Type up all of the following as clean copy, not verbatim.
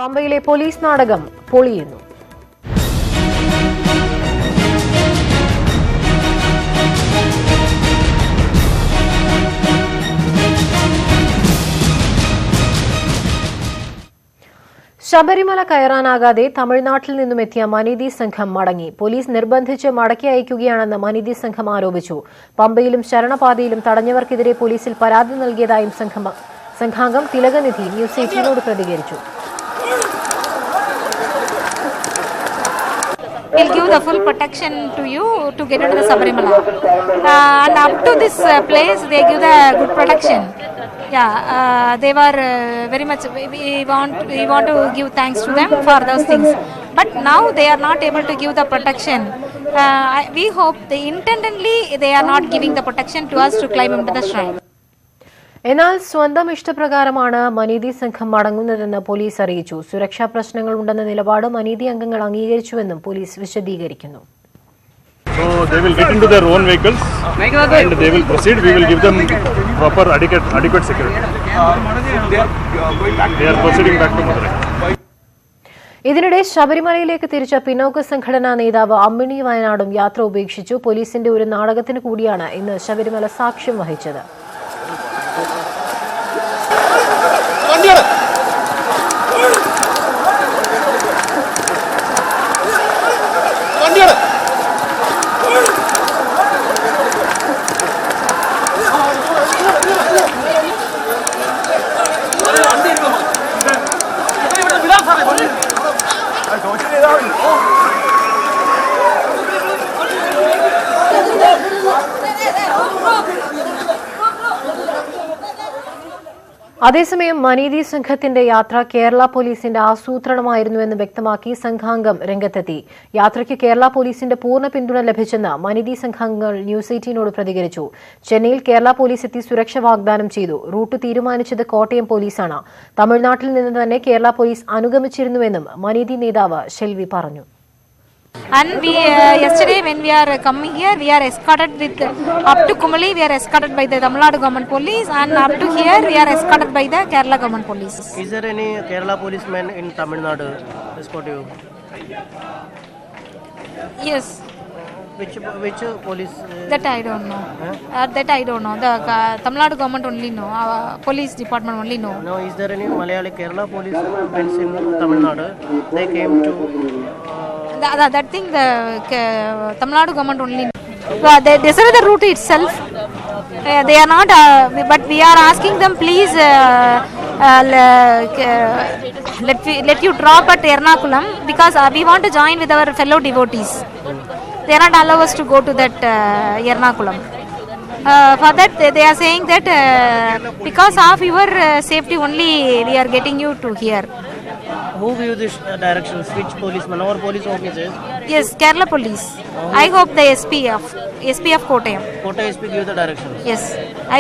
പമ്പയിലെ പോലീസ് നാടകം പൊളിയുന്നു. ശബരിമല കയറാനാകാതെ തമിഴ്നാട്ടിൽ നിന്നും എത്തിയ മനീതി സംഘം മടങ്ങി. പോലീസ് നിർബന്ധിച്ച് മടക്കി അയക്കുകയാണെന്ന് മനീതി സംഘം ആരോപിച്ചു. പമ്പയിലും ശരണപാതയിലും തടഞ്ഞവർക്കെതിരെ പോലീസിൽ പരാതി നൽകിയതായും സംഘാംഗം തിലകനിധി ന്യൂസ് 18നോട് പ്രതികരിച്ചു. Will give the full protection to you to get into the Sabarimala, and up to this place they give the good protection. They were very much. We want to give thanks to them for those things. But now they are not able to give the protection. We hope they intendedly they are not giving the protection to us to climb into the shrine. എന്നാൽ സ്വന്തം ഇഷ്ടപ്രകാരമാണ് മനീതി സംഘം മടങ്ങുന്നതെന്ന് police അറിയിച്ചു. സുരക്ഷാ പ്രശ്നങ്ങൾ ഉണ്ടെന്ന നിലപാട് മനീതി അംഗങ്ങൾ അംഗീകരിച്ചുവെന്നും police വിശദീകരിക്കുന്നു. So they will get into their own vehicles and they will proceed. We will give them proper adequate security. They are proceeding back to Madurai. ഇതിനിടെ ശബരിമലയിലേക്ക് തിരിച്ച പിന്നോക്ക സംഘടനാ നേതാവ് അമ്മിണി വയനാടും യാത്ര ഉപേക്ഷിച്ചു. പോലീസിന്റെ ഒരു നാടകത്തിന് കൂടിയാണ് ഇന്ന് ശബരിമല സാക്ഷ്യം വഹിച്ചത്. അതേസമയം മനീതി സംഘത്തിന്റെ യാത്ര കേരള പോലീസിന്റെ ആസൂത്രണമായിരുന്നുവെന്ന് വ്യക്തമാക്കി സംഘാംഗം രംഗത്തെത്തി. യാത്രയ്ക്ക് കേരള പോലീസിന്റെ പൂർണ്ണ പിന്തുണ ലഭിച്ചെന്ന് മനീതി സംഘാംഗങ്ങൾ ന്യൂസ് 18നോട് പ്രതികരിച്ചു. ചെന്നൈയിൽ കേരള പോലീസ് എത്തി സുരക്ഷ വാഗ്ദാനം ചെയ്തു. റൂട്ട് തീരുമാനിച്ചത് കോട്ടയം പോലീസാണ്. തമിഴ്നാട്ടിൽ നിന്ന് തന്നെ കേരള പോലീസ് അനുഗമിച്ചിരുന്നുവെന്നും മനീതി നേതാവ് ഷെൽവി പറഞ്ഞു. And we yesterday when we are coming here, we are escorted with up to Kumali. We are escorted by the Tamil Nadu government police, and up to here we are escorted by the Kerala government police. Is there any Kerala policeman in Tamil Nadu escort you? Yes. Which police? That I don't know. That I don't know. The Tamil Nadu government only know. Our police department only know. No, is there any Malayali Kerala police friends in Tamil Nadu? They came to. That thing the Tamil Nadu government only know. They decided the route itself. They are not. But we are asking them, please let you drop at Ernakulam because we want to join with our fellow devotees. They are not allow us to go to that Ernakulam. For that they are saying that because of your safety only we are getting you to here. Who give this directions? Which policeman? Our police officers? Yes, Kerala police. I hope the SPF Kottayam. Kottayam SP give the directions. Yes,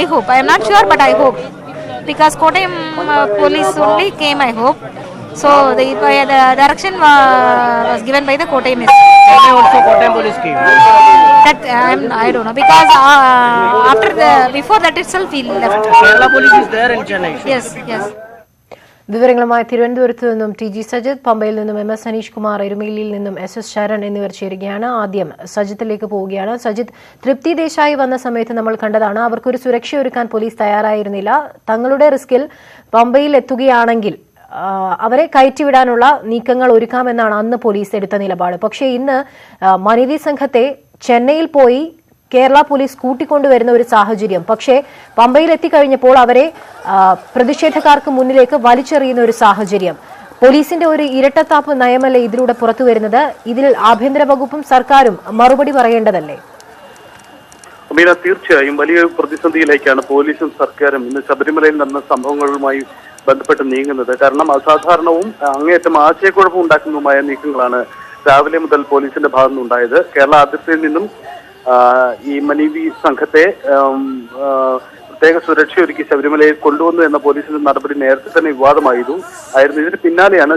I hope. I am not sure, but I hope because Kottayam police only came. I hope. So the direction was given by the Kottayam SP. Chennai also Kottayam police came. That I don't know because before that itself we left. Kerala police is there in Chennai. Yes. വിവരങ്ങളുമായി തിരുവനന്തപുരത്ത് നിന്നും T G Sajith, പമ്പയിൽ നിന്നും MS Aneesh Kumar, എരുമേലിയിൽ നിന്നും SS Sharan എന്നിവർ ചേരുകയാണ്. ആദ്യം സജിത്തിലേക്ക് പോവുകയാണ്. സജിത്ത്, തൃപ്തി ദേശായി വന്ന സമയത്ത് നമ്മൾ കണ്ടതാണ് അവർക്കൊരു സുരക്ഷയൊരുക്കാൻ പോലീസ് തയ്യാറായിരുന്നില്ല. തങ്ങളുടെ റിസ്കിൽ പമ്പയിൽ എത്തുകയാണെങ്കിൽ അവരെ കയറ്റിവിടാനുള്ള നീക്കങ്ങൾ ഒരുക്കാമെന്നാണ് അന്ന് പോലീസ് എടുത്ത നിലപാട്. പക്ഷേ ഇന്ന് മനീതി സംഘത്തെ ചെന്നൈയിൽ പോയി കേരള പോലീസ് കൂട്ടിക്കൊണ്ടുവരുന്ന ഒരു സാഹചര്യം. പക്ഷേ പമ്പയിൽ എത്തിക്കഴിഞ്ഞപ്പോൾ അവരെ പ്രതിഷേധക്കാർക്ക് മുന്നിലേക്ക് വലിച്ചെറിയുന്ന ഒരു സാഹചര്യം. പോലീസിന്റെ ഒരു ഇരട്ടത്താപ്പ് നയമല്ലേ ഇതിലൂടെ പുറത്തു വരുന്നത്? ഇതിൽ ആഭ്യന്തര വകുപ്പും സർക്കാരും മറുപടി പറയേണ്ടതല്ലേ? അമീന, തീർച്ചയായും വലിയ പ്രതിസന്ധിയിലേക്കാണ് പോലീസും സർക്കാരും ഇന്ന് ശബരിമലയിൽ നടന്ന സംഭവങ്ങളുമായി ബന്ധപ്പെട്ട് നീങ്ങുന്നത്. കാരണം അസാധാരണവും അങ്ങേയറ്റം ആശയക്കുഴപ്പം ഉണ്ടാക്കുന്നതുമായ നീക്കങ്ങളാണ് രാവിലെ മുതൽ പോലീസിന്റെ ഭാഗത്തുനിന്നുണ്ടായത്. കേരള അതിർത്തിയിൽ നിന്നും ഈ മനീതി സംഘത്തെ പ്രത്യേക സുരക്ഷയൊരുക്കി ശബരിമലയിൽ കൊണ്ടുവന്നു എന്ന പോലീസിന്റെ നടപടി നേരത്തെ തന്നെ വിവാദമായിരുന്നു. ഇതിന് പിന്നാലെയാണ്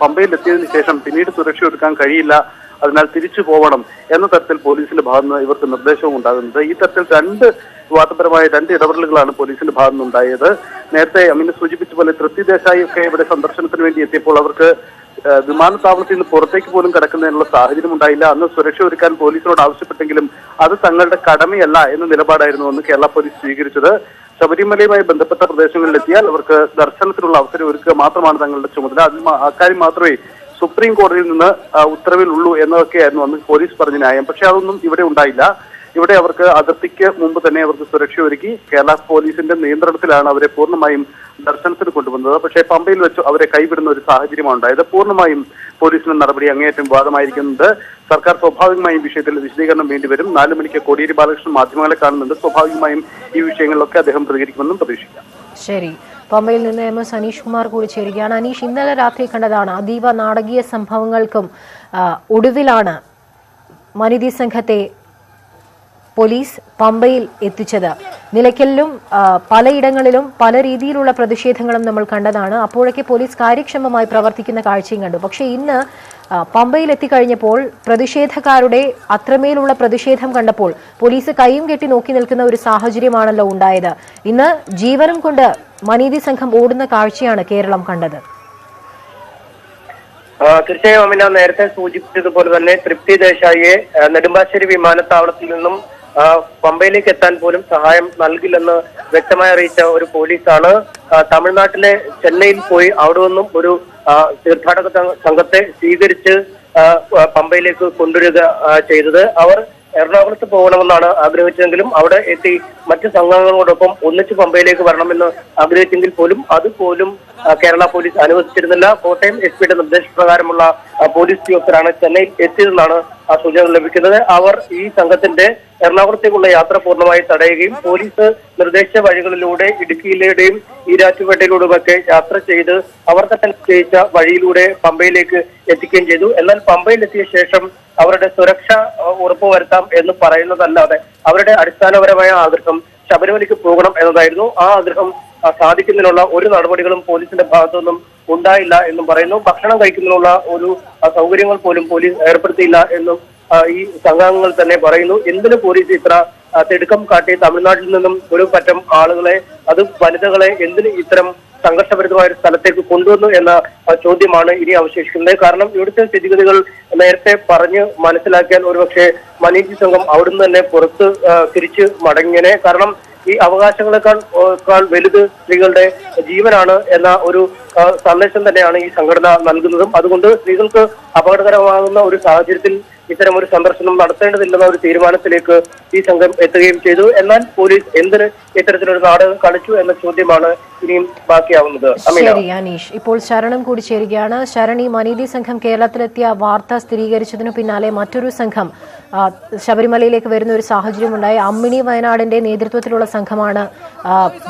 പമ്പയിൽ എത്തിയതിനു ശേഷം പിന്നീട് സുരക്ഷയൊരുക്കാൻ കഴിയില്ല, അതിനാൽ തിരിച്ചു പോകണം എന്ന തരത്തിൽ പോലീസിന്റെ ഭാഗത്തുനിന്ന് ഇവർക്ക് നിർദ്ദേശവും ഉണ്ടാകുന്നത്. ഈ തരത്തിൽ രണ്ട് വിവാദപരമായ 2 ഇടപെടലുകളാണ് പോലീസിന്റെ ഭാഗത്തു നിന്നുണ്ടായത്. നേരത്തെ അമീന സൂചിപ്പിച്ച പോലെ തൃപ്തി ദേശായി ഒക്കെ ഇവിടെ സന്ദർശനത്തിന് വേണ്ടി എത്തിയപ്പോൾ അവർക്ക് വിമാനത്താവളത്തിൽ നിന്ന് പുറത്തേക്ക് പോലും കടക്കുന്നതിനുള്ള സാഹചര്യം ഉണ്ടായില്ല. അന്ന് സുരക്ഷ ഒരുക്കാൻ പോലീസിനോട് ആവശ്യപ്പെട്ടെങ്കിലും അത് തങ്ങളുടെ കടമയല്ല എന്ന നിലപാടായിരുന്നു അന്ന് കേരള പോലീസ് സ്വീകരിച്ചത്. ശബരിമലയുമായി ബന്ധപ്പെട്ട പ്രദേശങ്ങളിലെത്തിയാൽ അവർക്ക് ദർശനത്തിനുള്ള അവസരം ഒരുക്കുക മാത്രമാണ് തങ്ങളുടെ ചുമതല. അക്കാര്യം മാത്രമേ സുപ്രീം കോടതിയിൽ നിന്ന് ഉത്തരവിലുള്ളൂ എന്നതൊക്കെയായിരുന്നു അന്ന് പോലീസ് പറഞ്ഞ ന്യായം. പക്ഷെ അതൊന്നും ഇവിടെ ഉണ്ടായില്ല. ഇവിടെ അവർക്ക് അതിർത്തിക്ക് മുമ്പ് തന്നെ അവർക്ക് സുരക്ഷ ഒരുക്കി കേരള പോലീസിന്റെ നിയന്ത്രണത്തിലാണ് അവരെ പൂർണ്ണമായും ദർശനത്തിന് കൊണ്ടുവന്നത്. പക്ഷേ പമ്പയിൽ വെച്ച് അവരെ കൈവിടുന്ന ഒരു സാഹചര്യമാണ് ഉണ്ടായത്. പൂർണ്ണമായും പോലീസിന്റെ നടപടി അങ്ങേയറ്റം വിവാദമായിരിക്കുന്നത്. സർക്കാർ സ്വാഭാവികമായും വിഷയത്തിൽ വിശദീകരണം വേണ്ടിവരും. 4 മണിക്ക് കോടിയേരി ബാലകൃഷ്ണൻ മാധ്യമങ്ങളെ കാണുന്നുണ്ട്. സ്വാഭാവികമായും ഈ വിഷയങ്ങളിലൊക്കെ അദ്ദേഹം പ്രതികരിക്കുമെന്നും പ്രതീക്ഷിക്കാം. ശരി, പമ്പയിൽ നിന്ന് MS അനീഷ് കുമാർ കൂടി ചേരുകയാണ്. അനീഷ്, ഇന്നലെ രാത്രി കണ്ടതാണ് അതീവ നാടകീയ സംഭവങ്ങൾക്കും ഒടുവിലാണ് മനിതി സംഘത്തെ പോലീസ് പമ്പയിൽ എത്തിച്ചത്. നിലയ്ക്കലിലും പലയിടങ്ങളിലും പല രീതിയിലുള്ള പ്രതിഷേധങ്ങളും നമ്മൾ കണ്ടതാണ്. അപ്പോഴൊക്കെ പോലീസ് കാര്യക്ഷമമായി പ്രവർത്തിക്കുന്ന കാഴ്ചയും കണ്ടു. പക്ഷേ ഇന്ന് പമ്പയിൽ എത്തിക്കഴിഞ്ഞപ്പോൾ പ്രതിഷേധക്കാരുടെ അത്രമേലുള്ള പ്രതിഷേധം കണ്ടപ്പോൾ പോലീസ് കൈയും കെട്ടി നോക്കി നിൽക്കുന്ന ഒരു സാഹചര്യമാണല്ലോ ഉണ്ടായത്. ഇന്ന് ജീവനും കൊണ്ട് മനിതി സംഘം ഓടുന്ന കാഴ്ചയാണ് കേരളം കണ്ടത്. തീർച്ചയായും അമിന നേരത്തെ സൂചിപ്പിച്ചതുപോലെ തന്നെ തൃപ്തി ദേശായിയെ നെടുമ്പാശ്ശേരി വിമാനത്താവളത്തിൽ നിന്നും പമ്പയിലേക്ക് എത്താൻ പോലും സഹായം നൽകില്ലെന്ന് വ്യക്തമായി അറിയിച്ച ഒരു പോലീസാണ് തമിഴ്നാട്ടിലെ ചെന്നൈയിൽ പോയി അവിടെ നിന്നും ഒരു തീർത്ഥാടക സംഘത്തെ സ്വീകരിച്ച് പമ്പയിലേക്ക് കൊണ്ടുവരിക ചെയ്തത്. അവർ എറണാകുളത്ത് പോകണമെന്നാണ് ആഗ്രഹിച്ചതെങ്കിലും അവിടെ എത്തി മറ്റു സംഘങ്ങളോടൊപ്പം ഒന്നിച്ച് പമ്പയിലേക്ക് വരണമെന്ന് ആഗ്രഹിച്ചെങ്കിൽ പോലും അതുപോലും കേരള പോലീസ് അനുവദിച്ചിരുന്നില്ല. കോട്ടയം SP-യുടെ നിർദ്ദേശപ്രകാരമുള്ള പോലീസ് ഉദ്യോഗസ്ഥരാണ് ചെന്നൈയിൽ എത്തിയതെന്നാണ് സൂചന ലഭിക്കുന്നത്. അവർ ഈ സംഘത്തിന്റെ എറണാകുളത്തേക്കുള്ള യാത്ര പൂർണ്ണമായി തടയുകയും പോലീസ് നിർദ്ദേശിച്ച വഴികളിലൂടെ ഇടുക്കിയിലൂടെയും ഈരാറ്റുപേട്ടയിലൂടെയുമൊക്കെ യാത്ര ചെയ്ത് അവർ തന്നെ നിശ്ചയിച്ച വഴിയിലൂടെ പമ്പയിലേക്ക് എത്തിക്കുകയും ചെയ്തു. എന്നാൽ പമ്പയിൽ എത്തിയ ശേഷം അവരുടെ സുരക്ഷ ഉറപ്പുവരുത്താം എന്ന് പറയുന്നതല്ലാതെ അവരുടെ അടിസ്ഥാനപരമായ ആഗ്രഹം ശബരിമലയ്ക്ക് പോകണം എന്നതായിരുന്നു. ആ ആഗ്രഹം സാധിക്കുന്നതിനുള്ള ഒരു നടപടികളും പോലീസിന്റെ ഭാഗത്തുനിന്നും ഉണ്ടായില്ല എന്നും പറയുന്നു. ഭക്ഷണം കഴിക്കുന്നതിനുള്ള ഒരു സൗകര്യങ്ങൾ പോലും പോലീസ് ഏർപ്പെടുത്തിയില്ല എന്നും ഈ സംഘാംഗങ്ങൾ തന്നെ പറയുന്നു. എന്തിനു പോലീസ് ഇത്ര തിടുക്കം കാട്ടി തമിഴ്നാട്ടിൽ നിന്നും ഒരു പറ്റം ആളുകളെ, അത് വനിതകളെ എന്തിന് ഇത്തരം സംഘർഷഭരിതമായ ഒരു സ്ഥലത്തേക്ക് കൊണ്ടുവന്നു എന്ന ചോദ്യമാണ് ഇനി അവശേഷിക്കുന്നത്. കാരണം ഇവിടുത്തെ സ്ഥിതിഗതികൾ നേരത്തെ പറഞ്ഞ് മനസ്സിലാക്കിയാൽ ഒരുപക്ഷെ മനിതി സംഘം അവിടുന്ന് തന്നെ പുറത്ത് തിരിച്ച് മടങ്ങിയനെ. കാരണം ഈ അവകാശങ്ങളെക്കാൾ വലുത് സ്ത്രീകളുടെ ജീവനാണ് എന്ന ഒരു സന്ദേശം തന്നെയാണ് ഈ സംഘടന നൽകുന്നതും. അതുകൊണ്ട് സ്ത്രീകൾക്ക് അപകടകരമാകുന്ന ഒരു സാഹചര്യത്തിൽ ഇത്തരം ഒരു സന്ദർശനം നടത്തേണ്ടതില്ലെന്ന ഒരു തീരുമാനത്തിലേക്ക് ഈ സംഘം എത്തുകയും ചെയ്തു. എന്നാൽ പോലീസ് എന്തിന് ഇത്തരത്തിലൊരു നാടകം കളിച്ചു എന്ന ചോദ്യമാണ് ഇനിയും ബാക്കിയാവുന്നത്. ശരി അനീഷ്, ഇപ്പോൾ ശരണം കൂടി ചേരുകയാണ്. ശരൺ, ഈ മനിതി സംഘം കേരളത്തിലെത്തിയ വാർത്ത സ്ഥിരീകരിച്ചതിനു പിന്നാലെ മറ്റൊരു സംഘം ശബരിമലയിലേക്ക് വരുന്ന ഒരു സാഹചര്യം ഉണ്ടായി. അമ്മിണി വയനാടിന്റെ നേതൃത്വത്തിലുള്ള സംഘമാണ്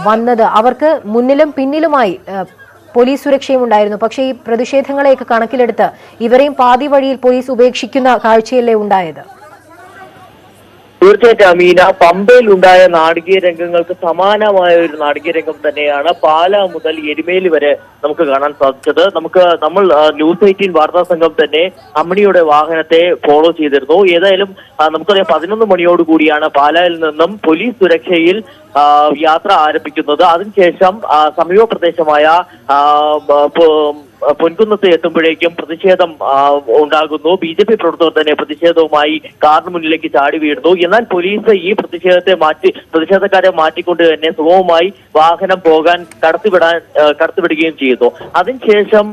വന്നത്. അവർക്ക് മുന്നിലും പിന്നിലുമായി പോലീസ് സുരക്ഷയും ഉണ്ടായിരുന്നു. പക്ഷേ ഈ പ്രതിഷേധങ്ങളെയൊക്കെ കണക്കിലെടുത്ത് ഇവരെയും പാതി വഴിയിൽ പോലീസ് ഉപേക്ഷിക്കുന്ന കാഴ്ചയല്ലേ ഉണ്ടായത്? തീർച്ചയായിട്ടും അമീന, പമ്പയിൽ ഉണ്ടായ നാടകീയ രംഗങ്ങൾക്ക് സമാനമായ ഒരു നാടകീയ രംഗം തന്നെയാണ് പാല മുതൽ എരുമേലി വരെ നമുക്ക് കാണാൻ സാധിച്ചത്. നമ്മൾ ന്യൂസ് 18 വാർത്താ സംഘം തന്നെ അമ്മിണിയുടെ വാഹനത്തെ ഫോളോ ചെയ്തിരുന്നു. ഏതായാലും നമുക്കറിയാം 11 മണിയോടുകൂടിയാണ് പാലായിൽ നിന്നും പോലീസ് സുരക്ഷയിൽ യാത്ര ആരംഭിക്കുന്നത്. അതിനുശേഷം സമീപ പ്രദേശമായ പൊൻകുന്നത്ത് എത്തുമ്പോഴേക്കും പ്രതിഷേധം ഉണ്ടാകുന്നു. BJP പ്രവർത്തകർ തന്നെ പ്രതിഷേധവുമായി കാറിന് മുന്നിലേക്ക് ചാടി വീഴുന്നു. എന്നാൽ പോലീസ് ഈ പ്രതിഷേധക്കാരെ മാറ്റിക്കൊണ്ട് തന്നെ സുഗമമായി വാഹനം പോകാൻ കടത്തിവിടുകയും ചെയ്യുന്നു. അതിനുശേഷം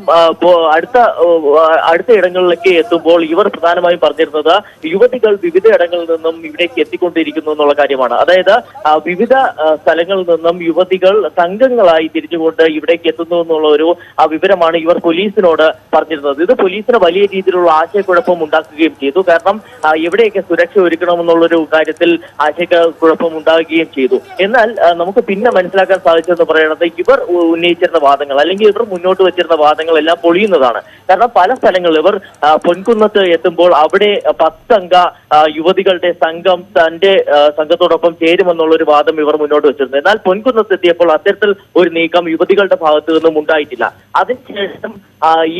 അടുത്ത ഇടങ്ങളിലേക്ക് എത്തുമ്പോൾ ഇവർ പ്രധാനമായും പറഞ്ഞിരുന്നത് യുവതികൾ വിവിധ ഇടങ്ങളിൽ നിന്നും ഇവിടേക്ക് എത്തിക്കൊണ്ടിരിക്കുന്നു എന്നുള്ള കാര്യമാണ്. അതായത് വിവിധ സ്ഥലങ്ങളിൽ നിന്നും യുവതികൾ സംഘങ്ങളായി തിരിച്ചുകൊണ്ട് ഇവിടേക്ക് എത്തുന്നു എന്നുള്ള ഒരു വിവരമാണ് ഇവർ പോലീസിനോട് പറഞ്ഞിരുന്നത്. ഇത് പോലീസിന് വലിയ രീതിയിലുള്ള ആശയക്കുഴപ്പം ഉണ്ടാക്കുകയും ചെയ്തു. കാരണം എവിടെയൊക്കെ സുരക്ഷ ഒരുക്കണമെന്നുള്ളൊരു കാര്യത്തിൽ ആശയക്കുഴപ്പം ഉണ്ടാകുകയും ചെയ്തു. എന്നാൽ നമുക്ക് പിന്നെ മനസ്സിലാക്കാൻ സാധിച്ചതെന്ന് പറയുന്നത് ഇവർ ഉന്നയിച്ചിരുന്ന വാദങ്ങൾ അല്ലെങ്കിൽ ഇവർ മുന്നോട്ട് വെച്ചിരുന്ന വാദങ്ങളെല്ലാം പൊളിയുന്നതാണ്. കാരണം പല സ്ഥലങ്ങളിൽ ഇവർ പൊൻകുന്നത്ത് എത്തുമ്പോൾ അവിടെ 10 അംഗ യുവതികളുടെ സംഘം തന്റെ സംഘത്തോടൊപ്പം ചേരുമെന്നുള്ളൊരു വാദം ഇവർ മുന്നോട്ട് വെച്ചിരുന്നു. എന്നാൽ പൊൻകുന്നത്ത് എത്തിയപ്പോൾ അത്തരത്തിൽ ഒരു നീക്കം യുവതികളുടെ ഭാഗത്തു നിന്നും ഉണ്ടായിട്ടില്ല. അതിനുശേഷം അതിനുശേഷം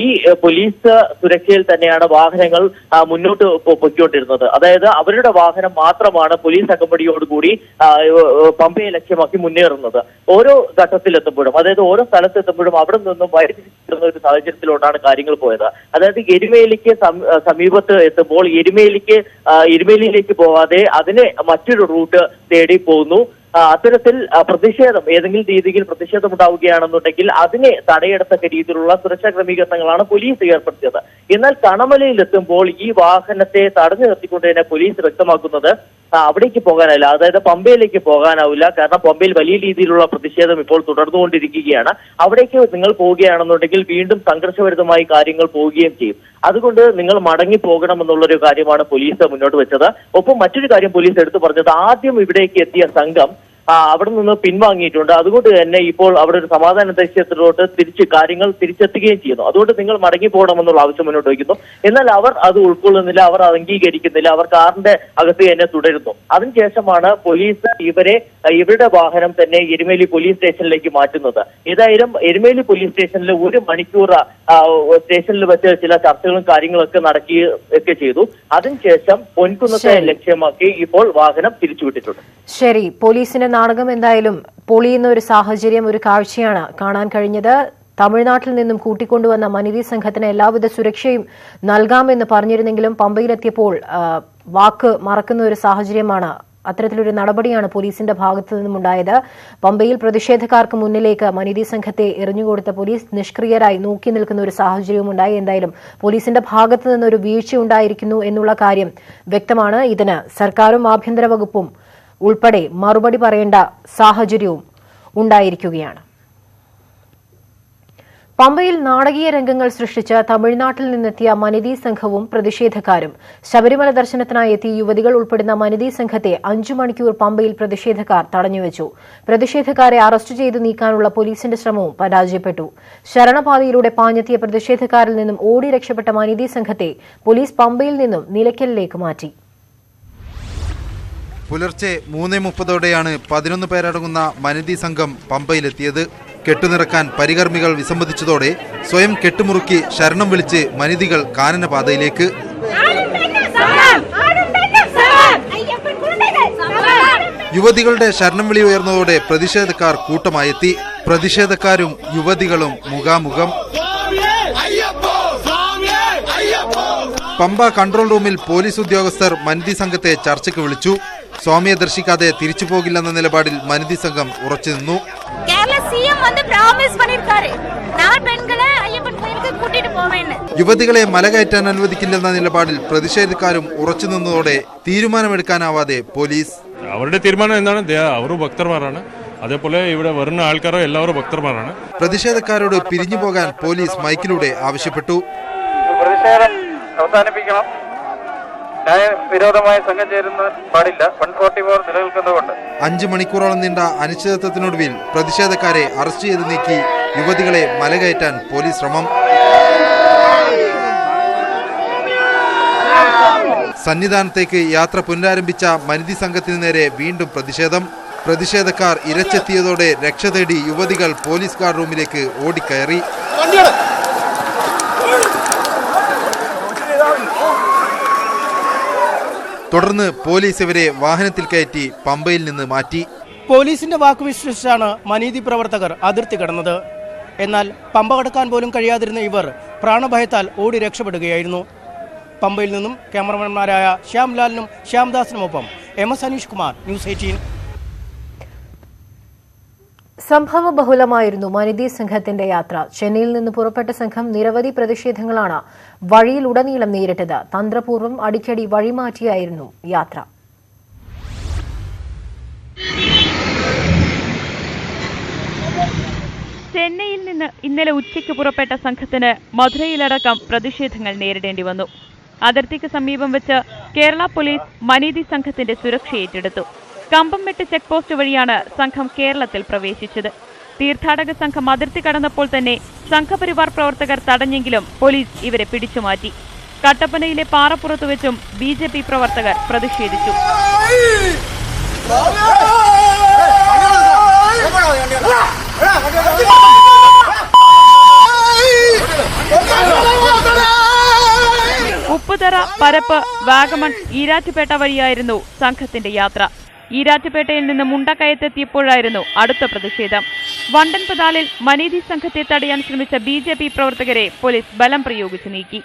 ഈ പോലീസ് സുരക്ഷയിൽ തന്നെയാണ് വാഹനങ്ങൾ മുന്നോട്ട് പൊയ്ക്കൊണ്ടിരുന്നത്. അതായത് അവരുടെ വാഹനം മാത്രമാണ് പോലീസ് അകമ്പടിയോടുകൂടി പമ്പയെ ലക്ഷ്യമാക്കി മുന്നേറുന്നത്. ഓരോ ഘട്ടത്തിലെത്തുമ്പോഴും, അതായത് ഓരോ സ്ഥലത്തെത്തുമ്പോഴും അവിടെ നിന്നും വഴിതിരിച്ചിരുന്ന ഒരു സാഹചര്യത്തിലോട്ടാണ് കാര്യങ്ങൾ പോയത്. അതായത് എരുമേലിക്ക് സമീപത്ത് എത്തുമ്പോൾ എരുമേലിയിലേക്ക് പോകാതെ അതിനെ മറ്റൊരു റൂട്ട് തേടി പോകുന്നു. അത്തരത്തിൽ പ്രതിഷേധം, ഏതെങ്കിലും രീതിയിൽ പ്രതിഷേധം ഉണ്ടാവുകയാണെന്നുണ്ടെങ്കിൽ അതിനെ തടയെടുത്തക്ക രീതിയിലുള്ള സുരക്ഷാ ക്രമീകരണങ്ങളാണ് പോലീസ് ഏർപ്പെടുത്തിയത്. എന്നാൽ കണമലയിൽ എത്തുമ്പോൾ ഈ വാഹനത്തെ തടഞ്ഞു നിർത്തിക്കൊണ്ട് തന്നെ പോലീസ് വ്യക്തമാക്കുന്നത് അവിടേക്ക് പോകാനാവില്ല, അതായത് പമ്പയിലേക്ക് പോകാനാവില്ല. കാരണം പമ്പയിൽ വലിയ രീതിയിലുള്ള പ്രതിഷേധം ഇപ്പോൾ തുടർന്നുകൊണ്ടിരിക്കുകയാണ്. അവിടേക്ക് നിങ്ങൾ പോവുകയാണെന്നുണ്ടെങ്കിൽ വീണ്ടും സംഘർഷഭരിതമായി കാര്യങ്ങൾ പോവുകയും ചെയ്യും. അതുകൊണ്ട് നിങ്ങൾ മടങ്ങി പോകണമെന്നുള്ളൊരു കാര്യമാണ് പോലീസ് മുന്നോട്ട് വെച്ചത്. ഒപ്പം മറ്റൊരു കാര്യം പോലീസ് എടുത്തു പറഞ്ഞത്, ആദ്യം ഇവിടേക്ക് എത്തിയ സംഘം അവിടെ നിന്ന് പിൻവാങ്ങിയിട്ടുണ്ട്. അതുകൊണ്ട് തന്നെ ഇപ്പോൾ അവിടെ ഒരു സമാധാന അന്തരീക്ഷത്തിലോട്ട് കാര്യങ്ങൾ തിരിച്ചെത്തുകയും ചെയ്യുന്നു. അതുകൊണ്ട് നിങ്ങൾ മടങ്ങി പോകണമെന്നുള്ള ആവശ്യം മുന്നോട്ട് വയ്ക്കുന്നു. എന്നാൽ അവർ അത് ഉൾക്കൊള്ളുന്നില്ല, അവർ അത് അംഗീകരിക്കുന്നില്ല, അവർ കാറിന്റെ അകത്ത് തന്നെ തുടരുന്നു. അതിനുശേഷമാണ് പോലീസ് ഇവരുടെ വാഹനം തന്നെ എരുമേലി പോലീസ് സ്റ്റേഷനിലേക്ക് മാറ്റുന്നത്. ഏതായാലും എരുമേലി പോലീസ് സ്റ്റേഷനിൽ 1 മണിക്കൂർ സ്റ്റേഷനിൽ വെച്ച് ചില ചർച്ചകളും കാര്യങ്ങളൊക്കെ നടക്കുകയൊക്കെ ചെയ്തു. അതിനുശേഷം പൊൻകുന്നത്തെ ലക്ഷ്യമാക്കി ഇപ്പോൾ വാഹനം തിരിച്ചുവിട്ടിട്ടുണ്ട്. ശരി, പോലീസിന്റെ നാടകം എന്തായാലും പൊളിയുന്ന ഒരു സാഹചര്യം, ഒരു കാഴ്ചയാണ് കാണാൻ കഴിഞ്ഞത്. തമിഴ്നാട്ടിൽ നിന്നും കൂട്ടിക്കൊണ്ടുവന്ന മനിതി സംഘത്തിന് എല്ലാവിധ സുരക്ഷയും നൽകാമെന്ന് പറഞ്ഞിരുന്നെങ്കിലും പമ്പയിലെത്തിയപ്പോൾ വാക്ക് മറക്കുന്ന ഒരു സാഹചര്യമാണ്, അത്തരത്തിലൊരു നടപടിയാണ് പോലീസിന്റെ ഭാഗത്തു നിന്നുമുണ്ടായത്. പമ്പയിൽ പ്രതിഷേധക്കാർക്ക് മുന്നിലേക്ക് മനിതി സംഘത്തെ എറിഞ്ഞുകൊടുത്ത പോലീസ് നിഷ്ക്രിയരായി നോക്കി നിൽക്കുന്ന ഒരു സാഹചര്യവും ഉണ്ടായി. എന്തായാലും പോലീസിന്റെ ഭാഗത്തു നിന്നൊരു വീഴ്ച ഉണ്ടായിരിക്കുന്നു എന്നുള്ള കാര്യം വ്യക്തമാണ്. ഇതിന് സർക്കാരും ആഭ്യന്തര വകുപ്പും ഉൾപ്പെടെ മറുപടി പറയേണ്ട സാഹചര്യവും ഉണ്ടായിരിക്കുകയാണ്. പമ്പയിൽ നാടകീയ രംഗങ്ങൾ സൃഷ്ടിച്ച് തമിഴ്നാട്ടിൽ നിന്നെത്തിയ മനിതി സംഘവും പ്രതിഷേധക്കാരും. ശബരിമല ദർശനത്തിനായി എത്തിയ യുവതികൾ ഉൾപ്പെടുന്ന മനിതി സംഘത്തെ 5 മണിക്കൂർ പമ്പയിൽ പ്രതിഷേധക്കാർ തടഞ്ഞുവച്ചു. പ്രതിഷേധക്കാരെ അറസ്റ്റ് ചെയ്തു നീക്കാനുള്ള പോലീസിന്റെ ശ്രമവും പരാജയപ്പെട്ടു. ശരണപാതയിലൂടെ പാഞ്ഞെത്തിയ പ്രതിഷേധക്കാരിൽ നിന്നും ഓടി രക്ഷപ്പെട്ട മനിതി സംഘത്തെ പോലീസ് പമ്പയിൽ നിന്നും നിലയ്ക്കലിലേക്ക് മാറ്റി. പുലർച്ചെ 3:30ഓടെയാണ് 11 പേരടങ്ങുന്ന മനിതി സംഘം പമ്പയിലെത്തിയത്. കെട്ടുനിറക്കാൻ പരികർമ്മികൾ വിസമ്മതിച്ചതോടെ സ്വയം കെട്ടുമുറുക്കി ശരണം വിളിച്ച് മനിതികൾ കാനനപാതയിലേക്ക്. യുവതികളുടെ ശരണം വിളി ഉയർന്നതോടെ പ്രതിഷേധക്കാർ കൂട്ടമായെത്തി. പ്രതിഷേധക്കാരും യുവതികളും മുഖാമുഖം. പമ്പ കൺട്രോൾ റൂമിൽ പോലീസ് ഉദ്യോഗസ്ഥർ മനിതി സംഘത്തെ ചർച്ചയ്ക്ക് വിളിച്ചു. സ്വാമിയെ ദർശിക്കാതെ തിരിച്ചു പോകില്ലെന്ന നിലപാടിൽ മനിതി സംഘം ഉറച്ചുനിന്നു. യുവതികളെ മല കയറ്റാൻ അനുവദിക്കില്ലെന്ന നിലപാടിൽ പ്രതിഷേധക്കാരും ഉറച്ചുനിന്നതോടെ തീരുമാനമെടുക്കാനാവാതെ പോലീസ്. അവരുടെ തീരുമാനം എന്താണ്? അവരും ഭക്തന്മാരാണ്, അതേപോലെ ഇവിടെ വരുന്ന ആൾക്കാരും എല്ലാവരും ഭക്തന്മാരാണ്. പ്രതിഷേധക്കാരോട് പിരിഞ്ഞു പോകാൻ പോലീസ് മൈക്കിലൂടെ ആവശ്യപ്പെട്ടു. പ്രതിഷേധം അവസാനിപ്പിക്കണം, വിരോധമായ സംഘം ചേരുന്ന പാടില്ല, 144 നിലനിൽക്കുന്നതുകൊണ്ട്. 5 മണിക്കൂറോളം നീണ്ട അനിശ്ചിതത്വത്തിനൊടുവിൽ പ്രതിഷേധക്കാരെ അറസ്റ്റ് ചെയ്ത് നീക്കി യുവതികളെ മലകയറ്റാൻ പോലീസ് ശ്രമം. സന്നിധാനത്തേക്ക് യാത്ര പുനരാരംഭിച്ച മനിതി സംഘത്തിന് നേരെ വീണ്ടും പ്രതിഷേധം. പ്രതിഷേധക്കാർ ഇരച്ചെത്തിയതോടെ രക്ഷ തേടി യുവതികൾ പോലീസ് ഗാർഡ് റൂമിലേക്ക് ഓടിക്കയറി. തുടർന്ന് പോലീസ് ഇവരെ വാഹനത്തിൽ കയറ്റി പമ്പയിൽ നിന്ന് മാറ്റി. പോലീസിന്റെ വാക്ക് വിശ്വസിച്ചാണ് മനീതി പ്രവർത്തകർ അതിർത്തി കടന്നത്. എന്നാൽ പമ്പ കടക്കാൻ പോലും കഴിയാതിരുന്ന ഇവർ പ്രാണഭയത്താൽ ഓടി രക്ഷപ്പെടുകയായിരുന്നു. പമ്പയിൽ നിന്നും ക്യാമറമാൻമാരായ ശ്യാംലാലിനും ശ്യാംദാസിനുമൊപ്പം MS അനീഷ് കുമാർ, ന്യൂസ് 18. സംഭവ ബഹുലമായിരുന്നു മനിതി സംഘത്തിന്റെ യാത്ര. ചെന്നൈയിൽ നിന്ന് പുറപ്പെട്ട സംഘം നിരവധി പ്രതിഷേധങ്ങളാണ് വഴിയിലുടനീളം നേരിട്ടത്. തന്ത്രപൂർവ്വം അടിക്കടി വഴിമാറ്റിയായിരുന്നു യാത്ര. ചെന്നൈയിൽ നിന്ന് ഇന്നലെ ഉച്ചയ്ക്ക് പുറപ്പെട്ട സംഘത്തിന് മധുരയിലടക്കം പ്രതിഷേധങ്ങൾ നേരിടേണ്ടി വന്നു. അതിർത്തിക്ക് സമീപം വെച്ച് കേരള പോലീസ് മനീതി സംഘത്തിന്റെ സുരക്ഷ ഏറ്റെടുത്തു. കമ്പംമെട്ട് ചെക്ക് പോസ്റ്റ് വഴിയാണ് സംഘം കേരളത്തിൽ പ്രവേശിച്ചത്. തീർത്ഥാടക സംഘം അതിർത്തി കടന്നപ്പോൾ തന്നെ സംഘപരിവാർ പ്രവർത്തകർ തടഞ്ഞെങ്കിലും പോലീസ് ഇവരെ പിടിച്ചുമാറ്റി. കട്ടപ്പനയിലെ പാറപ്പുറത്തു വെച്ചും BJP പ്രവർത്തകർ പ്രതിഷേധിച്ചു. ഉപ്പുതറ, പരപ്പ്, വാഗമൺ, ഈരാറ്റുപേട്ട വഴിയായിരുന്നു സംഘത്തിന്റെ യാത്ര. ഈരാറ്റുപേട്ടയിൽ നിന്ന് മുണ്ടക്കയത്തെത്തിയപ്പോഴായിരുന്നു അടുത്ത പ്രതിഷേധം. വണ്ടൻപതാളിൽ മനീതി സംഘത്തെ തടയാൻ ശ്രമിച്ച BJP പ്രവർത്തകരെ പോലീസ് ബലം പ്രയോഗിച്ച് നീക്കി.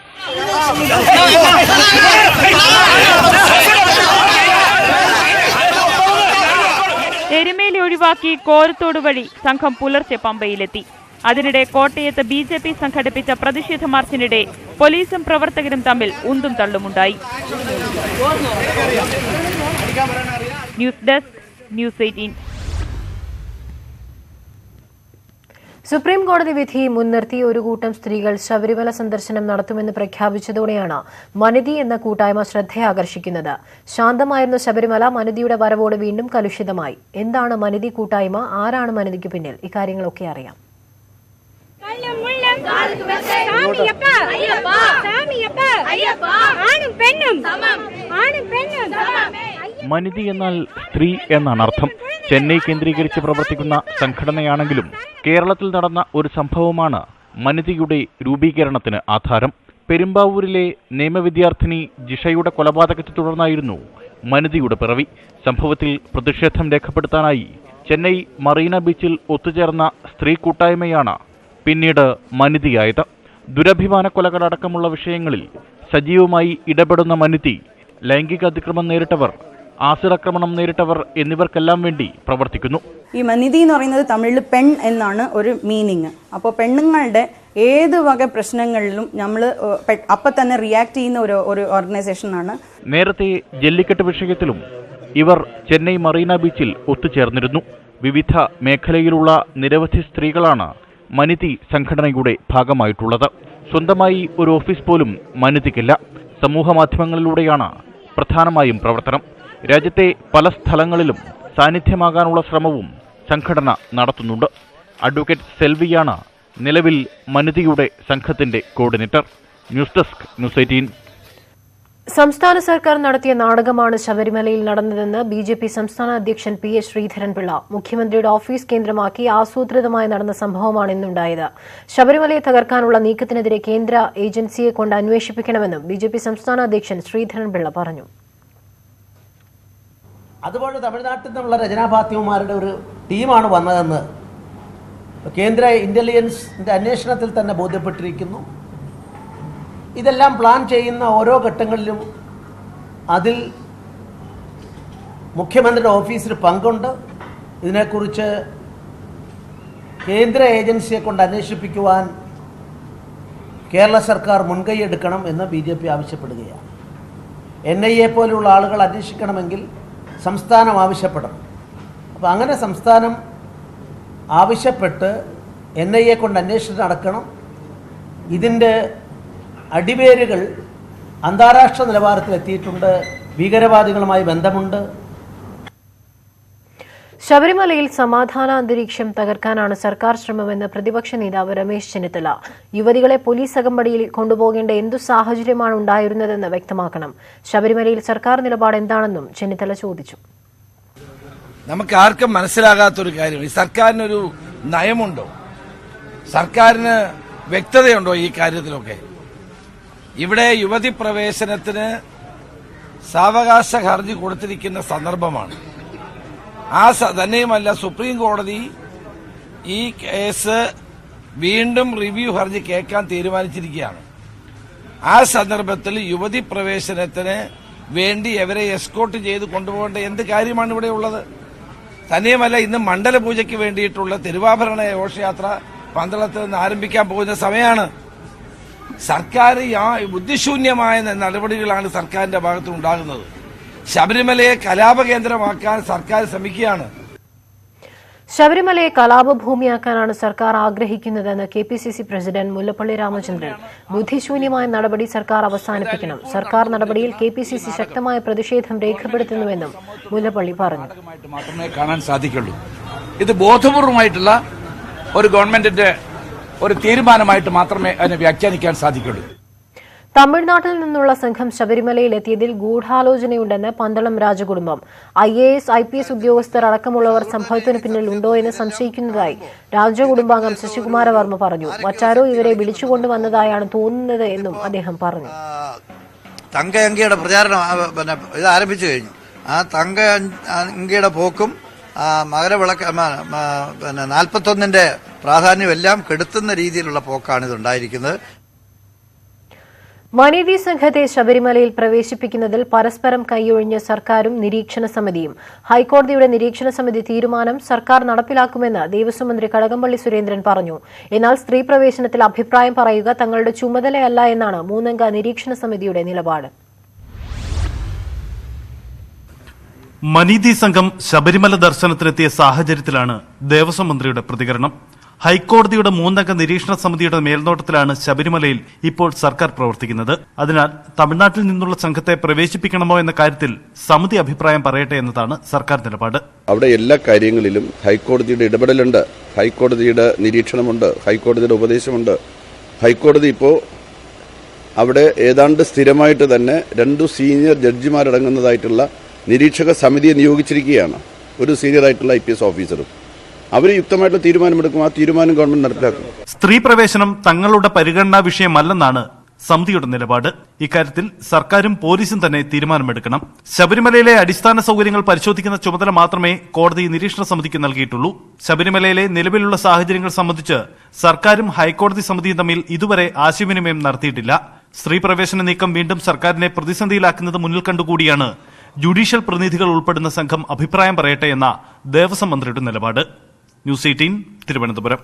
എരുമേലി ഒഴിവാക്കി കോരത്തോട് വഴി സംഘം പുലർച്ചെ പമ്പയിലെത്തി. അതിനിടെ കോട്ടയത്ത് BJP സംഘടിപ്പിച്ച പ്രതിഷേധ മാർച്ചിനിടെ പോലീസും പ്രവർത്തകരും തമ്മിൽ ഉന്തും തള്ളുമുണ്ടായി. News desk, news 18. സുപ്രീം കോടതി വിധി മുൻനിർത്തി ഒരു കൂട്ടം സ്ത്രീകൾ ശബരിമല സന്ദർശനം നടത്തുമെന്ന് പ്രഖ്യാപിച്ചതോടെയാണ് മനിതി എന്ന കൂട്ടായ്മ ശ്രദ്ധയാകർഷിക്കുന്നത്. ശാന്തമായിരുന്ന ശബരിമല മനിതിയുടെ വരവോടെ വീണ്ടും കലുഷിതമായി. എന്താണ് മനിതി കൂട്ടായ്മ? ആരാണ് മനിതിക്ക് പിന്നിൽ? ഇക്കാര്യങ്ങളൊക്കെ അറിയാം. മനിതി എന്നാൽ സ്ത്രീ എന്നാണ് അർത്ഥം. ചെന്നൈ കേന്ദ്രീകരിച്ച് പ്രവർത്തിക്കുന്ന സംഘടനയാണെങ്കിലും കേരളത്തിൽ നടന്ന ഒരു സംഭവമാണ് മനിതിയുടെ രൂപീകരണത്തിന് ആധാരം. പെരുമ്പാവൂരിലെ നിയമവിദ്യാർത്ഥിനി ജിഷയുടെ കൊലപാതകത്തെ തുടർന്നായിരുന്നു മനിതിയുടെ പിറവി. സംഭവത്തിൽ പ്രതിഷേധം രേഖപ്പെടുത്താനായി ചെന്നൈ മറീന ബീച്ചിൽ ഒത്തുചേർന്ന സ്ത്രീ കൂട്ടായ്മയാണ് പിന്നീട് മനിതിയായത്. ദുരഭിമാന കൊലകളടക്കമുള്ള വിഷയങ്ങളിൽ സജീവമായി ഇടപെടുന്ന മനിതി ലൈംഗിക അതിക്രമം നേരിട്ടവർ, ആസിഡാക്രമണം നേരിട്ടവർ എന്നിവർക്കെല്ലാം വേണ്ടി പ്രവർത്തിക്കുന്നു. ഈ മനിതി എന്ന് പറയുന്നത് തമിഴിൽ പെൺ എന്നാണ് ഒരു മീനിങ്. അപ്പോൾ പെണ്ണുങ്ങളുടെ ഏത് വക പ്രശ്നങ്ങളിലും നമ്മൾ അപ്പം തന്നെ റിയാക്ട് ചെയ്യുന്ന ഒരു ഓർഗനൈസേഷനാണ്. നേരത്തെ ജല്ലിക്കെട്ട് വിഷയത്തിലും ഇവർ ചെന്നൈ മറീന ബീച്ചിൽ ഒത്തുചേർന്നിരുന്നു. വിവിധ മേഖലയിലുള്ള നിരവധി സ്ത്രീകളാണ് മനിതി സംഘടനയുടെ ഭാഗമായിട്ടുള്ളത്. സ്വന്തമായി ഒരു ഓഫീസ് പോലും മനിതിക്കില്ല. സമൂഹ മാധ്യമങ്ങളിലൂടെയാണ് പ്രധാനമായും പ്രവർത്തനം. രാജ്യത്തെ പല സ്ഥലങ്ങളിലും സാന്നിധ്യമാകാനുള്ള ശ്രമവും സംഘടന നടത്തുന്നുണ്ട്. അഡ്വക്കേറ്റ് സെൽവിയാണ് നിലവിൽ മനിതിയുടെ സംഘത്തിന്റെ കോർഡിനേറ്റർ. News desk, news 18. സംസ്ഥാന സർക്കാർ നടത്തിയ നാടകമാണ് ശബരിമലയിൽ നടന്നതെന്ന് BJP സംസ്ഥാന അധ്യക്ഷൻ PH ശ്രീധരൻപിള്ള. മുഖ്യമന്ത്രിയുടെ ഓഫീസ് കേന്ദ്രമാക്കി ആസൂത്രിതമായി നടന്ന സംഭവമാണ് ഇന്നുണ്ടായത്. ശബരിമലയെ തകർക്കാനുള്ള നീക്കത്തിനെതിരെ കേന്ദ്ര ഏജൻസിയെ കൊണ്ട് അന്വേഷിപ്പിക്കണമെന്നും BJP സംസ്ഥാന അധ്യക്ഷൻ ശ്രീധരൻപിള്ള പറഞ്ഞു. അതുപോലെ തമിഴ്നാട്ടിൽ നിന്നുള്ള രചനാപാത്യമന്മാരുടെ ഒരു ടീമാണ് വന്നതെന്ന് കേന്ദ്ര ഇന്റലിജൻസിന്റെ അന്വേഷണത്തിൽ തന്നെ ബോധ്യപ്പെട്ടിരിക്കുന്നു. ഇതെല്ലാം പ്ലാൻ ചെയ്യുന്ന ഓരോ ഘട്ടങ്ങളിലും അതിൽ മുഖ്യമന്ത്രിയുടെ ഓഫീസിന് പങ്കുണ്ട്. ഇതിനെക്കുറിച്ച് കേന്ദ്ര ഏജൻസിയെ കൊണ്ട് അന്വേഷിപ്പിക്കുവാൻ കേരള സർക്കാർ മുൻകൈയെടുക്കണം എന്ന് BJP ആവശ്യപ്പെടുകയാണ്. NIA പോലുള്ള ആളുകൾ അന്വേഷിക്കണമെങ്കിൽ സംസ്ഥാനം ആവശ്യപ്പെടണം. അപ്പോൾ അങ്ങനെ സംസ്ഥാനം ആവശ്യപ്പെട്ട് NIA കൊണ്ട് അന്വേഷണം നടക്കണം. ഇതിൻ്റെ അടിവേരുകൾ അന്താരാഷ്ട്ര നിലവാരത്തിലെത്തിയിട്ടുണ്ട്. ഭീകരവാദികളുമായി ബന്ധമുണ്ട്. ശബരിമലയിൽ സമാധാന അന്തരീക്ഷം തകർക്കാനാണ് സർക്കാർ ശ്രമമെന്ന് പ്രതിപക്ഷ നേതാവ് രമേശ് ചെന്നിത്തല. യുവതികളെ പോലീസ് അകമ്പടിയിൽ കൊണ്ടുപോകേണ്ട എന്തു സാഹചര്യമാണ് ഉണ്ടായിരുന്നതെന്ന് വ്യക്തമാക്കണം. ശബരിമലയിൽ സർക്കാർ നിലപാട് എന്താണെന്നും ചെന്നിത്തല ചോദിച്ചു. നമുക്ക് ആർക്കും മനസ്സിലാകാത്തൊരു കാര്യം, ഈ സർക്കാരിനൊരു നയമുണ്ടോ? സർക്കാരിന് വ്യക്തതയുണ്ടോ ഈ കാര്യത്തിലൊക്കെ? ഇവിടെ യുവതി പ്രവേശനത്തിന് സാവകാശ ഹർജി കൊടുത്തിരിക്കുന്ന സന്ദർഭമാണ്. തന്നെയുമല്ല, സുപ്രീം കോടതി ഈ കേസ് വീണ്ടും റിവ്യൂ ഹർജി കേൾക്കാൻ തീരുമാനിച്ചിരിക്കുകയാണ്. ആ സന്ദർഭത്തിൽ യുവതി പ്രവേശനത്തിന് വേണ്ടി അവരെ എസ്കോർട്ട് ചെയ്ത് കൊണ്ടുപോകേണ്ട എന്ത് കാര്യമാണ് ഇവിടെ ഉള്ളത്? തന്നെയുമല്ല, ഇന്ന് മണ്ഡലപൂജയ്ക്ക് വേണ്ടിയിട്ടുള്ള തിരുവാഭരണ ഘോഷയാത്ര പന്തളത്ത് നിന്ന് ആരംഭിക്കാൻ പോകുന്ന സമയമാണ്. സർക്കാർ ബുദ്ധിശൂന്യമായ നടപടികളാണ് സർക്കാരിന്റെ ഭാഗത്ത് ഉണ്ടാകുന്നത്. ശബരിമലയെ കലാപകേന്ദ്രമാക്കാൻ സർക്കാർ ശ്രമിക്കുകയാണ്. ശബരിമലയെ കലാപഭൂമിയാക്കാനാണ് സർക്കാർ ആഗ്രഹിക്കുന്നതെന്ന് KPCC പ്രസിഡന്റ് മുല്ലപ്പള്ളി രാമചന്ദ്രൻ. ബുദ്ധിശൂന്യമായ നടപടി സർക്കാർ അവസാനിപ്പിക്കണം. സർക്കാർ നടപടിയിൽ KPCC ശക്തമായ പ്രതിഷേധം രേഖപ്പെടുത്തുന്നുവെന്നും മുല്ലപ്പള്ളി പറഞ്ഞു. മാത്രമേ കാണാൻ സാധിക്കുള്ളൂ. ഇത് ബോധപൂർവമായിട്ടുള്ള ഒരു ഗവൺമെന്റിന്റെ ഒരു തീരുമാനമായിട്ട് മാത്രമേ അതിനെ വ്യാഖ്യാനിക്കാൻ സാധിക്കുള്ളൂ. തമിഴ്നാട്ടിൽ നിന്നുള്ള സംഘം ശബരിമലയിൽ എത്തിയതിൽ ഗൂഢാലോചനയുണ്ടെന്ന് പന്തളം രാജകുടുംബം. IAS, IPS ഉദ്യോഗസ്ഥർ അടക്കമുള്ളവർ സംഭവത്തിന് പിന്നിൽ ഉണ്ടോ എന്ന് സംശയിക്കുന്നതായി രാജകുടുംബാംഗം ശശികുമാരവർമ്മ പറഞ്ഞു. മറ്റാരോ ഇവരെ വിളിച്ചുകൊണ്ടുവന്നതായാണ് തോന്നുന്നത് എന്നും അദ്ദേഹം പറഞ്ഞു. തങ്ക അങ്കിയുടെ പ്രചാരണം ഇത് ആരംഭിച്ചു കഴിഞ്ഞു. ആ തങ്ക അങ്കിയുടെ പോക്കും മകരവിളക്ക് 41-ന്റെ പ്രാധാന്യമെല്ലാം കെടുത്തുന്ന രീതിയിലുള്ള പോക്കാണ് ഇതുണ്ടായിരിക്കുന്നത്. മനിതി സംഘത്തെ ശബരിമലയിൽ പ്രവേശിപ്പിക്കുന്നതിൽ പരസ്പരം കൈയൊഴിഞ്ഞ സർക്കാരും നിരീക്ഷണ സമിതിയും. ഹൈക്കോടതിയുടെ നിരീക്ഷണ സമിതി തീരുമാനം സർക്കാർ നടപ്പിലാക്കുമെന്ന് ദേവസ്വം മന്ത്രി കടകംപള്ളി സുരേന്ദ്രൻ പറഞ്ഞു. എന്നാൽ സ്ത്രീ പ്രവേശനത്തിൽ അഭിപ്രായം പറയുക തങ്ങളുടെ ചുമതലയല്ല എന്നാണ് 3-അംഗ നിരീക്ഷണ സമിതിയുടെ നിലപാട്. മനിതി സംഘം ശബരിമല ദർശനത്തിനെത്തിയ സാഹചര്യത്തിലാണ് ദേവസ്വം മന്ത്രിയുടെ പ്രതികരണം. ഹൈക്കോടതിയുടെ 3-അംഗ നിരീക്ഷണ സമിതിയുടെ മേൽനോട്ടത്തിലാണ് ശബരിമലയിൽ ഇപ്പോൾ സർക്കാർ പ്രവർത്തിക്കുന്നത്. അതിനാൽ തമിഴ്നാട്ടിൽ നിന്നുള്ള സംഘത്തെ പ്രവേശിപ്പിക്കണമോ എന്ന കാര്യത്തിൽ സമിതി അഭിപ്രായം പറയട്ടെ എന്നതാണ് സർക്കാർ നിലപാട്. അവിടെ എല്ലാ കാര്യങ്ങളിലും ഹൈക്കോടതിയുടെ ഇടപെടലുണ്ട്, ഹൈക്കോടതിയുടെ നിരീക്ഷണമുണ്ട്, ഹൈക്കോടതിയുടെ ഉപദേശമുണ്ട്. ഹൈക്കോടതി ഇപ്പോൾ അവിടെ ഏതാണ്ട് സ്ഥിരമായിട്ട് തന്നെ 2 സീനിയർ ജഡ്ജിമാരടങ്ങുന്നതായിട്ടുള്ള നിരീക്ഷക സമിതിയെ നിയോഗിച്ചിരിക്കുകയാണ്. ഒരു സീനിയറായിട്ടുള്ള IPS ഓഫീസറും. അവർ യുക്തമായിട്ടുള്ള തീരുമാനമെടുക്കും. ആ തീരുമാനം ഗവൺമെന്റ് നടപ്പിലാക്കും. സ്ത്രീ പ്രവേശനം തങ്ങളുടെ പരിഗണനാ വിഷയമല്ലെന്നാണ് സമിതിയുടെ നിലപാട്. ഇക്കാര്യത്തിൽ സർക്കാരും പോലീസും തന്നെ തീരുമാനമെടുക്കണം. ശബരിമലയിലെ അടിസ്ഥാന സൗകര്യങ്ങൾ പരിശോധിക്കുന്ന ചുമതല മാത്രമേ കോടതി നിരീക്ഷണ സമിതിക്ക് നൽകിയിട്ടുള്ളൂ. ശബരിമലയിലെ നിലവിലുള്ള സാഹചര്യങ്ങൾ സംബന്ധിച്ച് സർക്കാരും ഹൈക്കോടതി സമിതിയും തമ്മിൽ ഇതുവരെ ആശയവിനിമയം നടത്തിയിട്ടില്ല. സ്ത്രീ പ്രവേശന നീക്കം വീണ്ടും സർക്കാരിനെ പ്രതിസന്ധിയിലാക്കുന്നത് മുന്നിൽ കണ്ടുകൂടിയാണ് ജുഡീഷ്യൽ പ്രതിനിധികൾ ഉൾപ്പെടുന്ന സംഘം അഭിപ്രായം പറയട്ടെ എന്ന ദേവസ്വം മന്ത്രിയുടെ നിലപാട്. ന്യൂസ് 18 തിരുവനന്തപുരം.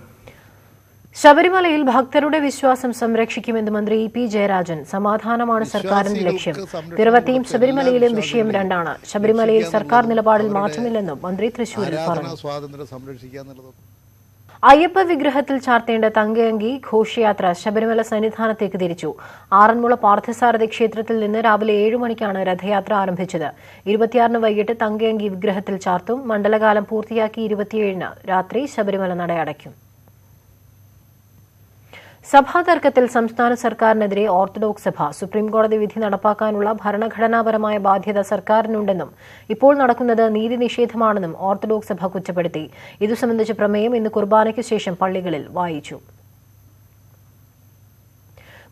ശബരിമലയിൽ ഭക്തരുടെ വിശ്വാസം സംരക്ഷിക്കുമെന്ന് മന്ത്രി EP ജയരാജൻ. സമാധാനമാണ് സർക്കാരിന്റെ ലക്ഷ്യം. തിരുവത്തിയും ശബരിമലയിലും വിഷയം രണ്ടാണ്. ശബരിമലയിൽ സർക്കാർ നിലപാടിൽ മാറ്റമില്ലെന്നും മന്ത്രി തൃശൂരിൽ പറഞ്ഞു. അയ്യപ്പ വിഗ്രഹത്തിൽ ചാർത്തേണ്ട തങ്കയങ്കി ഘോഷയാത്ര ശബരിമല സന്നിധാനത്തേക്ക് തിരിച്ചു. ആറന്മുള പാർത്ഥസാരഥി ക്ഷേത്രത്തിൽ നിന്ന് രാവിലെ 7 മണിക്കാണ് രഥയാത്ര ആരംഭിച്ചത്. 26-ന് വൈകിട്ട് തങ്കയങ്കി വിഗ്രഹത്തിൽ ചാർത്തും. മണ്ഡലകാലം പൂർത്തിയാക്കി 27-ന് രാത്രി ശബരിമല നടയടയ്ക്കും. സഭാ തർക്കത്തിൽ സംസ്ഥാന സർക്കാരിനെതിരെ ഓർത്തഡോക്സ് സഭ. സുപ്രീംകോടതി വിധി നടപ്പാക്കാനുള്ള ഭരണഘടനാപരമായ ബാധ്യത സർക്കാരിനുണ്ടെന്നും ഇപ്പോൾ നടക്കുന്നത് നീതി നിഷേധമാണെന്നും ഓർത്തഡോക്സ് സഭ കുറ്റപ്പെടുത്തി. ഇതു സംബന്ധിച്ച പ്രമേയം ഇന്ന് കുർബാനയ്ക്ക് ശേഷം പള്ളികളിൽ വായിച്ചു.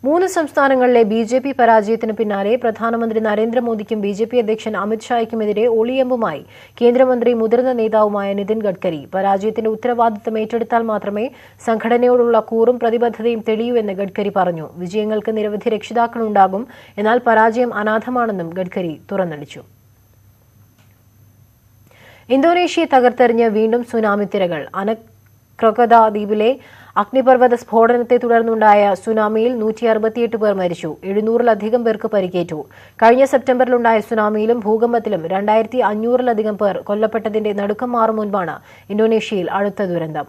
3 സംസ്ഥാനങ്ങളിലെ BJP പരാജയത്തിന് പിന്നാലെ പ്രധാനമന്ത്രി നരേന്ദ്രമോദിക്കും BJP അധ്യക്ഷൻ അമിത്ഷായ്ക്കുമെതിരെ ഒളിയമ്പുമായി കേന്ദ്രമന്ത്രി മുതിർന്ന നേതാവുമായ നിതിൻ ഗഡ്കരി. പരാജയത്തിന്റെ ഉത്തരവാദിത്തം ഏറ്റെടുത്താൽ മാത്രമേ സംഘടനയോടുള്ള കൂറും പ്രതിബദ്ധതയും തെളിയൂ എന്ന് ഗഡ്കരി പറഞ്ഞു. വിജയങ്ങൾക്ക് നിരവധി രക്ഷിതാക്കളുണ്ടാകും, എന്നാൽ പരാജയം അനാഥമാണെന്നും ഗഡ്കരി തുറന്നടിച്ചു. ഇന്തോനേഷ്യയെ തകർത്തെറിഞ്ഞ് വീണ്ടും സുനാമി തിരകൾ. ക്രൊക്കദ ദ്വീപിലെ അഗ്നിപർവ്വത സ്ഫോടനത്തെ തുടർന്നുണ്ടായ സുനാമിയിൽ 168 പേർ മരിച്ചു. 700-ലധികം പേർക്ക് പരിക്കേറ്റു. കഴിഞ്ഞ സെപ്റ്റംബറിലുണ്ടായ സുനാമിയിലും ഭൂകമ്പത്തിലും 2500-ലധികം പേർ കൊല്ലപ്പെട്ടതിന്റെ നടുക്കം മാറും മുൻപാണ് ഇന്തോനേഷ്യയിൽ അടുത്ത ദുരന്തം.